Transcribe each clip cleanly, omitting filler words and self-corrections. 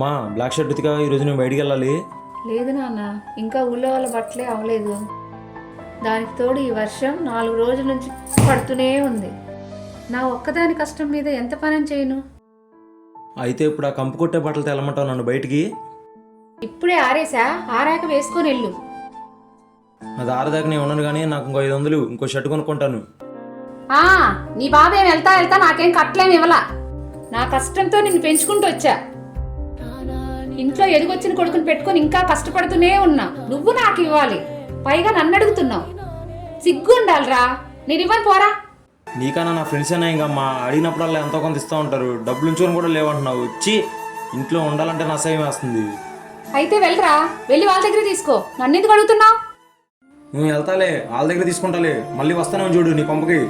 మా black shirt ఉతికా ఈరోజు నేను బయటికి వెళ్ళాలి. లేదు నాన్న, ఇంకా ఊళ్ళో వాళ్ళ బట్టలే అవ్వలేదు. దానికి తోడు ఈ వర్షం 4 రోజుల నుంచి పడుతూనే ఉంది. నా ఒక్కదాని కష్టం మీద ఎంత పని చేయను. అయితే ఇప్పుడు ఆ కంపు కొట్టే బట్టలు తెలమంటావు నన్ను బయటికి? ఇప్పుడే ఆరేసా, ఆరాక వేసుకొని వెళ్ళు. అది ఆరదాకా నేను ఉన్నాను, కానీ నాకు ఇంకో 500 ఇంకో షర్ట్ కొనుక్కుంటాను. నీ బాబు ఏం వెళ్తా వెళ్తా నాకేం కట్టలేమి ఇవ్వలా. నా కష్టంతో నిన్ను పెంచుకుంటూ వచ్చా. ఇంట్లో ఎదుగొచ్చిన కొడుకుని పెట్టుకొని ఇంకా కష్టపడుతూనే ఉన్నా. నువ్వు నాకు ఇవ్వాలి, పైగా నన్ను అడుగుతున్నావు. సిగ్గు ఉండాలిరా. నేను ఇవ్వను, పోరా. నీకన్నా నా ఫ్రెండ్స్ అయినా ఇంకా మా అడిగినప్పుడల్లా ఎంతో కొంత ఇస్తూ ఉంటారు. డబ్బులు ఉంచుకొని కూడా లేవంటున్నావు. వచ్చి ఇంట్లో ఉండాలంటే నా అసహ్యం వేస్తుంది. అయితే వెళ్ళరా, వెళ్ళి వాళ్ళ దగ్గర తీసుకో. నన్ను ఎందుకు అడుగుతున్నావు? నువ్వు వెళ్తాలే, వాళ్ళ దగ్గర తీసుకుంటాలే, మళ్ళీ వస్తానే చూడు నీ పంపకి.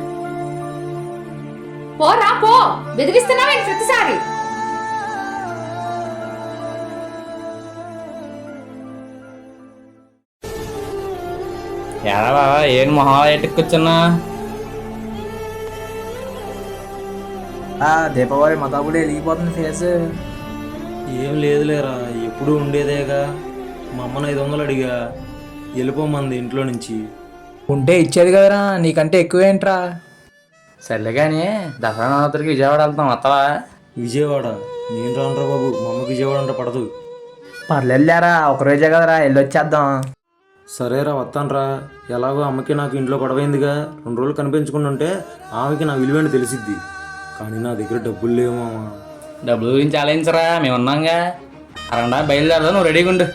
పోరా పో, బెదిరిస్తున్నావు ప్రతిసారి. ఎరా బాబా, ఏం మొహాలు ఎట్టుకొచ్చున్నా? దీపావళి మతాబుడు వెలిగిపోతుంది ఫేస్. ఏం లేదులేరా, ఎప్పుడు ఉండేదేగా. మా అమ్మని 500 అడిగా, వెళ్ళిపోమంది ఇంట్లో నుంచి. ఉంటే ఇచ్చేది కదరా, నీకంటే ఎక్కువేంట్రా. సర్లే కానీ దసరా నవరాత్రికి విజయవాడ వెళ్తాం, వస్తావా? విజయవాడ? నేను రానురా బాబు, మా అమ్మకి విజయవాడ అంటే పడదు. పర్లేదులేరా, ఒకరోజే కదరా, వెళ్ళొచ్చేద్దాం. సరేరా, వస్తానురా. ఎలాగో అమ్మకి నాకు ఇంట్లో గొడవైందిగా, 2 రోజులు కనిపించుకుని ఉంటే ఆమెకి నా విలువేంటి తెలిసిద్ది. కానీ నా దగ్గర డబ్బులు లేవు మామ. డబ్బుల గురించి ఆలోచించరా, మేము ఉన్నాంగా. అరండా బయలుదేరదా, నువ్వు రెడీగా ఉండు.